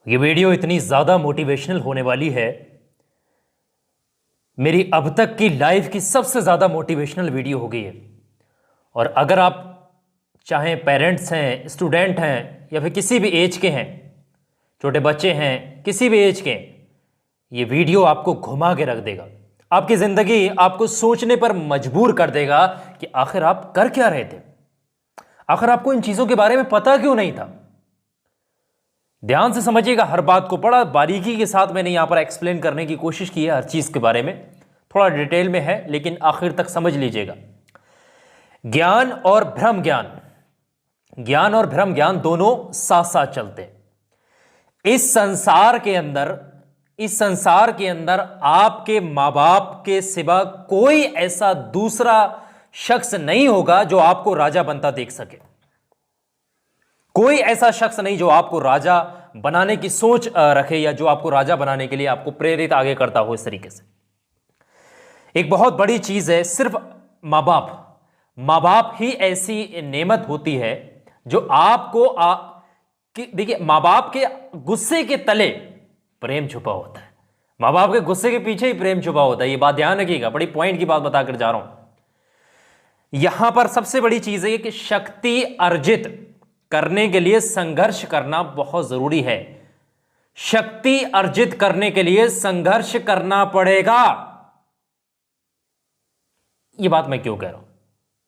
ये वीडियो इतनी ज़्यादा मोटिवेशनल होने वाली है, मेरी अब तक की लाइफ की सबसे ज़्यादा मोटिवेशनल वीडियो हो गई है। और अगर आप चाहें पेरेंट्स हैं, स्टूडेंट हैं या फिर किसी भी एज के हैं, छोटे बच्चे हैं, किसी भी एज के, ये वीडियो आपको घुमा के रख देगा। आपकी ज़िंदगी आपको सोचने पर मजबूर कर देगा कि आखिर आप कर क्या रहे थे, आखिर आपको इन चीज़ों के बारे में पता क्यों नहीं था। ध्यान से समझिएगा हर बात को, बड़ा बारीकी के साथ मैंने यहां पर एक्सप्लेन करने की कोशिश की है हर चीज के बारे में, थोड़ा डिटेल में है लेकिन आखिर तक समझ लीजिएगा। ज्ञान और भ्रम ज्ञान, ज्ञान और भ्रम ज्ञान दोनों साथ साथ चलते हैं। इस संसार के अंदर आपके मां बाप के सिवा कोई ऐसा दूसरा शख्स नहीं होगा जो आपको राजा बनता देख सके। कोई ऐसा शख्स नहीं जो आपको राजा बनाने की सोच रखे या जो आपको राजा बनाने के लिए आपको प्रेरित आगे करता हो। इस तरीके से एक बहुत बड़ी चीज है, सिर्फ मां बाप ही ऐसी नेमत होती है जो आपको देखिए, मां बाप के गुस्से के तले प्रेम छुपा होता है, मां बाप के गुस्से के पीछे ही प्रेम छुपा होता है। ये बात ध्यान रखिएगा, बड़ी पॉइंट की बात बताकर जा रहा हूं। यहां पर सबसे बड़ी चीज है कि शक्ति अर्जित करने के लिए संघर्ष करना बहुत जरूरी है। शक्ति अर्जित करने के लिए संघर्ष करना पड़ेगा। यह बात मैं क्यों कह रहा हूं?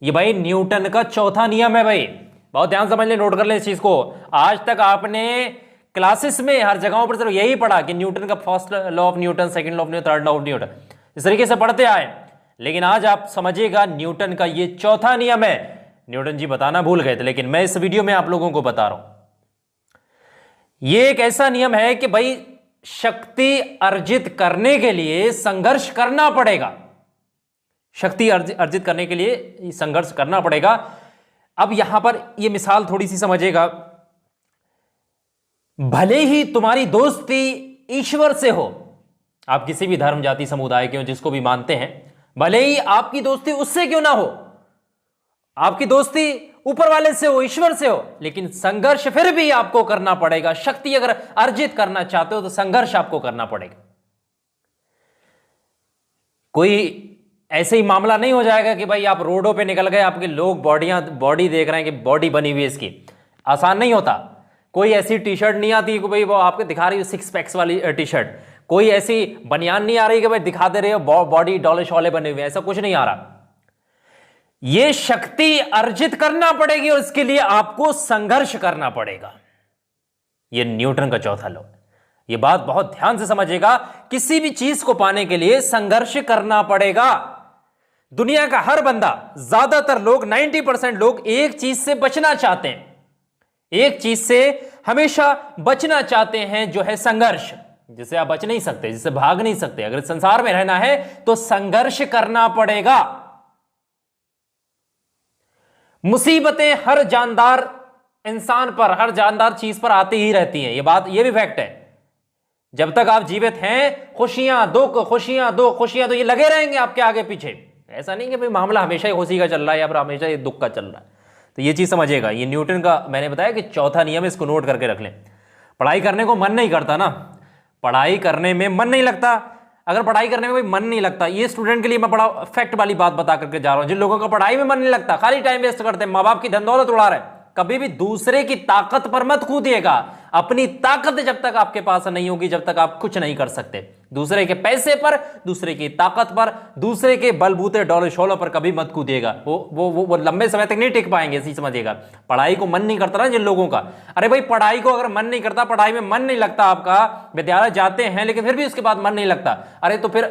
यह भाई न्यूटन का चौथा नियम है भाई, बहुत ध्यान समझ ले, नोट कर ले इस चीज को। आज तक आपने क्लासेस में हर जगहों पर सिर्फ यही पढ़ा कि न्यूटन का first law of Newton, second law of Newton, third law of Newton, इस तरीके से पढ़ते आए। लेकिन आज आप समझिएगा न्यूटन का यह चौथा नियम है। न्यूटन जी बताना भूल गए थे लेकिन मैं इस वीडियो में आप लोगों को बता रहा हूं। यह एक ऐसा नियम है कि भाई शक्ति अर्जित करने के लिए संघर्ष करना पड़ेगा। शक्ति अर्जित करने के लिए संघर्ष करना पड़ेगा। अब यहां पर यह मिसाल थोड़ी सी समझिएगा। भले ही तुम्हारी दोस्ती ईश्वर से हो, आप किसी भी धर्म जाति समुदाय के हो, जिसको भी मानते हैं, भले ही आपकी दोस्ती उससे क्यों ना हो, आपकी दोस्ती ऊपर वाले से हो, ईश्वर से हो, लेकिन संघर्ष फिर भी आपको करना पड़ेगा। शक्ति अगर अर्जित करना चाहते हो तो संघर्ष आपको करना पड़ेगा। कोई ऐसे ही मामला नहीं हो जाएगा कि भाई आप रोडों पे निकल गए, आपके लोग बॉडी देख रहे हैं कि बॉडी बनी हुई है इसकी। आसान नहीं होता। कोई ऐसी टी शर्ट नहीं आती कि भाई वो आपको दिखा रही हो सिक्स पैक्स वाली टी शर्ट, कोई ऐसी बनियान नहीं आ रही कि भाई दिखा दे रहे हो बॉडी डोले शोले बने हुए, ऐसा कुछ नहीं आ रहा। यह शक्ति अर्जित करना पड़ेगी और इसके लिए आपको संघर्ष करना पड़ेगा। यह न्यूटन का चौथा लॉ। यह बात बहुत ध्यान से समझिएगा, किसी भी चीज को पाने के लिए संघर्ष करना पड़ेगा। दुनिया का हर बंदा, ज्यादातर लोग, 90% लोग एक चीज से बचना चाहते हैं, एक चीज से हमेशा बचना चाहते हैं, जो है संघर्ष, जिसे आप बच नहीं सकते, जिसे भाग नहीं सकते। अगर संसार में रहना है तो संघर्ष करना पड़ेगा। मुसीबतें हर जानदार इंसान पर, हर जानदार चीज पर आती ही रहती हैं। यह भी फैक्ट है। जब तक आप जीवित हैं, खुशियां दुख तो ये लगे रहेंगे आपके आगे पीछे। ऐसा नहीं कि भाई मामला हमेशा ही खुशी का चल रहा है या फिर हमेशा ही दुख का चल रहा है। तो ये चीज समझिएगा। ये न्यूटन का मैंने बताया कि चौथा नियम है, इसको नोट करके रख लें। पढ़ाई करने को मन नहीं करता ना, पढ़ाई करने में मन नहीं लगता। अगर पढ़ाई करने में कोई मन नहीं लगता, ये स्टूडेंट के लिए मैं बड़ा फैक्ट वाली बात बता करके जा रहा हूं। जिन लोगों का पढ़ाई में मन नहीं लगता, खाली टाइम वेस्ट करते हैं, मां बाप की धन दौलत उड़ा रहे, कभी भी दूसरे की ताकत पर मत कूदिएगा। अपनी ताकत जब तक आपके पास नहीं होगी, जब तक आप कुछ नहीं कर सकते। दूसरे के पैसे पर, दूसरे की ताकत पर, दूसरे के बलबूते डोले शोलों पर कभी मत कूदिएगा। वो लंबे समय तक नहीं टिक पाएंगे। इसी समझिएगा। पढ़ाई को मन नहीं करता ना जिन लोगों का, अरे भाई पढ़ाई को अगर मन नहीं करता, पढ़ाई में मन नहीं लगता आपका, विद्यालय जाते हैं लेकिन फिर भी उसके बाद मन नहीं लगता, अरे तो फिर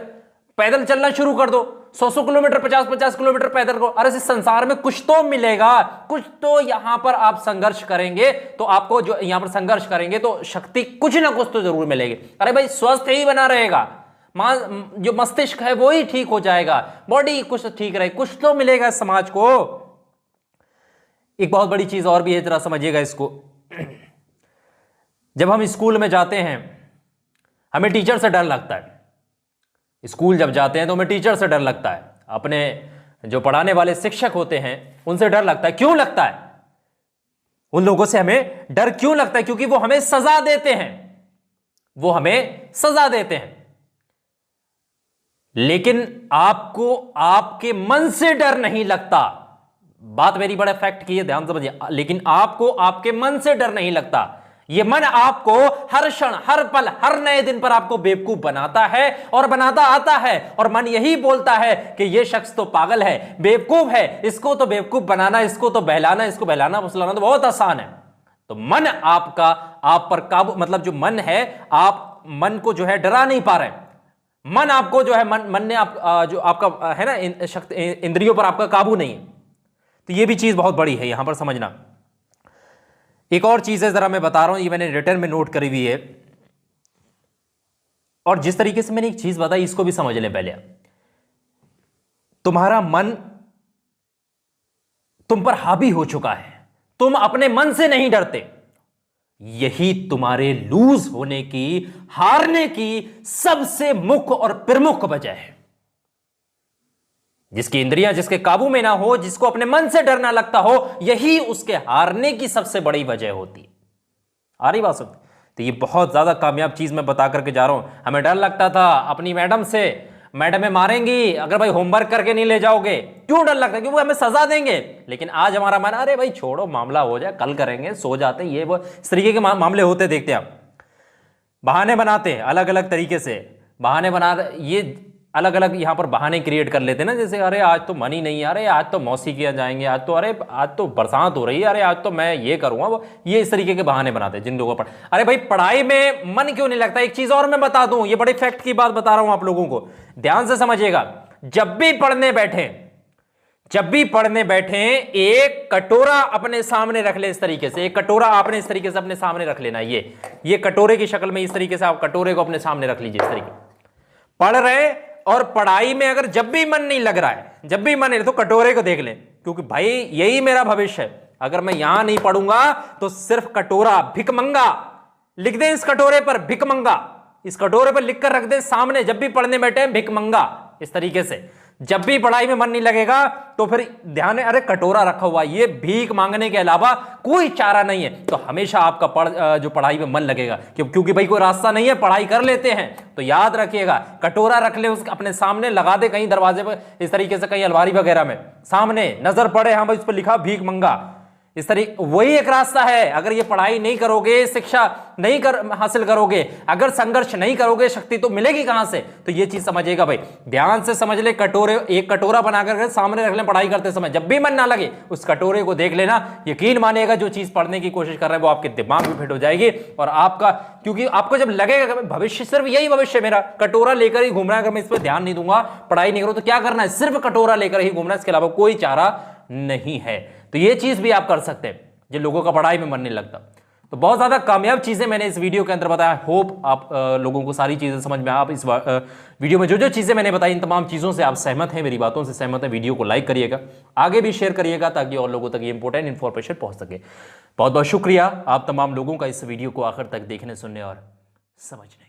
पैदल चलना शुरू कर दो, 100 किलोमीटर, 50 किलोमीटर पैदल को। अरे इस संसार में कुछ तो मिलेगा, कुछ तो यहां पर आप संघर्ष करेंगे तो आपको, जो यहां पर संघर्ष करेंगे तो शक्ति कुछ ना कुछ तो जरूर मिलेगी। अरे भाई स्वस्थ ही बना रहेगा, जो मस्तिष्क है वो ही ठीक हो जाएगा, बॉडी कुछ ठीक रहे, कुछ तो मिलेगा समाज को। एक बहुत बड़ी चीज और भी है, जरा समझिएगा इसको। जब हम स्कूल में जाते हैं, हमें टीचर से डर लगता है। स्कूल जब जाते हैं तो हमें टीचर से डर लगता है, अपने जो पढ़ाने वाले शिक्षक होते हैं उनसे डर लगता है। क्यों लगता है? उन लोगों से हमें डर क्यों लगता है? क्योंकि वो हमें सजा देते हैं। वो हमें सजा देते हैं। लेकिन आपको आपके मन से डर नहीं लगता। बात मेरी बड़ा फैक्ट की है, ध्यान समझिए। लेकिन आपको आपके मन से डर नहीं लगता। यह मन आपको हर क्षण, हर पल, हर नए दिन पर आपको बेवकूफ बनाता है और बनाता आता है। और मन यही बोलता है कि यह शख्स तो पागल है, बेवकूफ है, इसको तो बेवकूफ बनाना, इसको तो बहलाना, इसको बहलाना फुसलाना तो बहुत आसान है। तो मन आपका आप पर काबू, मतलब जो मन है, आप मन को जो है डरा नहीं पा रहे। मन आपको जो है, मन ने जो आपका है ना शक्ति, इंद्रियों पर आपका काबू नहीं है। तो ये भी चीज बहुत बड़ी है यहां पर समझना। एक और चीज है, जरा मैं बता रहा हूं, ये मैंने रिटर्न में नोट करी हुई है। और जिस तरीके से मैंने एक चीज बताई, इसको भी समझ लें पहले। तुम्हारा मन तुम पर हावी हो चुका है, तुम अपने मन से नहीं डरते। यही तुम्हारे लूज होने की, हारने की सबसे मुख्य और प्रमुख वजह है। जिसकी इंद्रियां जिसके काबू में ना हो, जिसको अपने मन से डर ना लगता हो, यही उसके हारने की सबसे बड़ी वजह होती है। आ रही बात सुन? तो ये बहुत ज्यादा कामयाब चीज मैं बता करके जा रहा हूं। हमें डर लगता था अपनी मैडम से, मैडम में मारेंगी अगर भाई होमवर्क करके नहीं ले जाओगे। क्यों डर लगता है? क्योंकि वो हमें सजा देंगे। लेकिन आज हमारा मन, अरे भाई छोड़ो, मामला हो जाए, कल करेंगे, सो जाते, ये वो इस तरीके के मामले होते देखते हैं आप। बहाने बनाते हैं अलग अलग तरीके से, बहाने बना, ये अलग अलग यहां पर बहाने क्रिएट कर लेते हैं ना। जैसे अरे आज तो मन ही नहीं है, अरे आज तो मौसी के यहाँ जाएंगे, आज तो, अरे आज तो बरसात हो रही है, अरे आज तो मैं ये करूंगा वो, ये इस तरीके के बहाने बनाते हैं जिन लोगों पर। अरे भाई पढ़ाई में मन क्यों नहीं लगता? एक चीज और मैं बता दूं, ये बड़े फैक्ट की बात बता रहा हूं आप लोगों को, ध्यान से समझिएगा। जब भी पढ़ने बैठे एक कटोरा अपने सामने रख ले, इस तरीके से एक कटोरा आपने इस तरीके से अपने सामने रख लेना। ये कटोरे की शक्ल में इस तरीके से आप कटोरे को अपने सामने रख लीजिए। इस तरीके पढ़ रहे, और पढ़ाई में अगर जब भी मन नहीं लग रहा है, जब भी मन नहीं, तो कटोरे को देख लें, क्योंकि भाई यही मेरा भविष्य है। अगर मैं यहां नहीं पढ़ूंगा तो सिर्फ कटोरा, भिकमंगा लिख दें इस कटोरे पर, भिकमंगा इस कटोरे पर लिखकर रख दें सामने। जब भी पढ़ने बैठे भिकमंगा, इस तरीके से। जब भी पढ़ाई में मन नहीं लगेगा तो फिर ध्यान है, अरे कटोरा रखा हुआ, ये भीख मांगने के अलावा कोई चारा नहीं है। तो हमेशा आपका जो पढ़ाई में मन लगेगा, क्योंकि भाई कोई रास्ता नहीं है, पढ़ाई कर लेते हैं। तो याद रखिएगा, कटोरा रख ले उसके अपने सामने, लगा दे कहीं दरवाजे पर, इस तरीके से कहीं अलमारी वगैरह में, सामने नजर पड़े, हाँ भाई उस पर लिखा भीख मंगा। इस तरीके, वही एक रास्ता है। अगर ये पढ़ाई नहीं करोगे, शिक्षा नहीं हासिल करोगे, अगर संघर्ष नहीं करोगे, शक्ति तो मिलेगी कहां से? तो ये चीज समझिएगा भाई, ध्यान से समझ ले। कटोरे, एक कटोरा बनाकर सामने रख लें पढ़ाई करते समय, जब भी मन ना लगे उस कटोरे को देख लेना। यकीन मानिएगा, जो चीज पढ़ने की कोशिश कर रहे हैं वो आपके दिमाग में फिट हो जाएगी। और आपका, क्योंकि आपको जब लगेगा भविष्य, सिर्फ यही भविष्य मेरा, कटोरा लेकर ही घूमना है, अगर मैं इस पर ध्यान नहीं दूंगा, पढ़ाई नहीं करूं तो क्या करना है? सिर्फ कटोरा लेकर ही घूमना है, इसके अलावा कोई चारा नहीं है। तो ये चीज भी आप कर सकते हैं जिन लोगों का पढ़ाई में मन नहीं लगता। तो बहुत ज्यादा कामयाब चीजें मैंने इस वीडियो के अंदर बताया। होप आप लोगों को सारी चीजें समझ में, आप इस वीडियो में जो जो चीजें मैंने बताई, इन तमाम चीजों से आप सहमत हैं, मेरी बातों से सहमत हैं। वीडियो को लाइक करिएगा, आगे भी शेयर करिएगा, ताकि और लोगों तक ये इंपॉर्टेंट इन्फॉर्मेशन पहुंच सके। बहुत बहुत शुक्रिया आप तमाम लोगों का इस वीडियो को आखिर तक देखने, सुनने और समझने।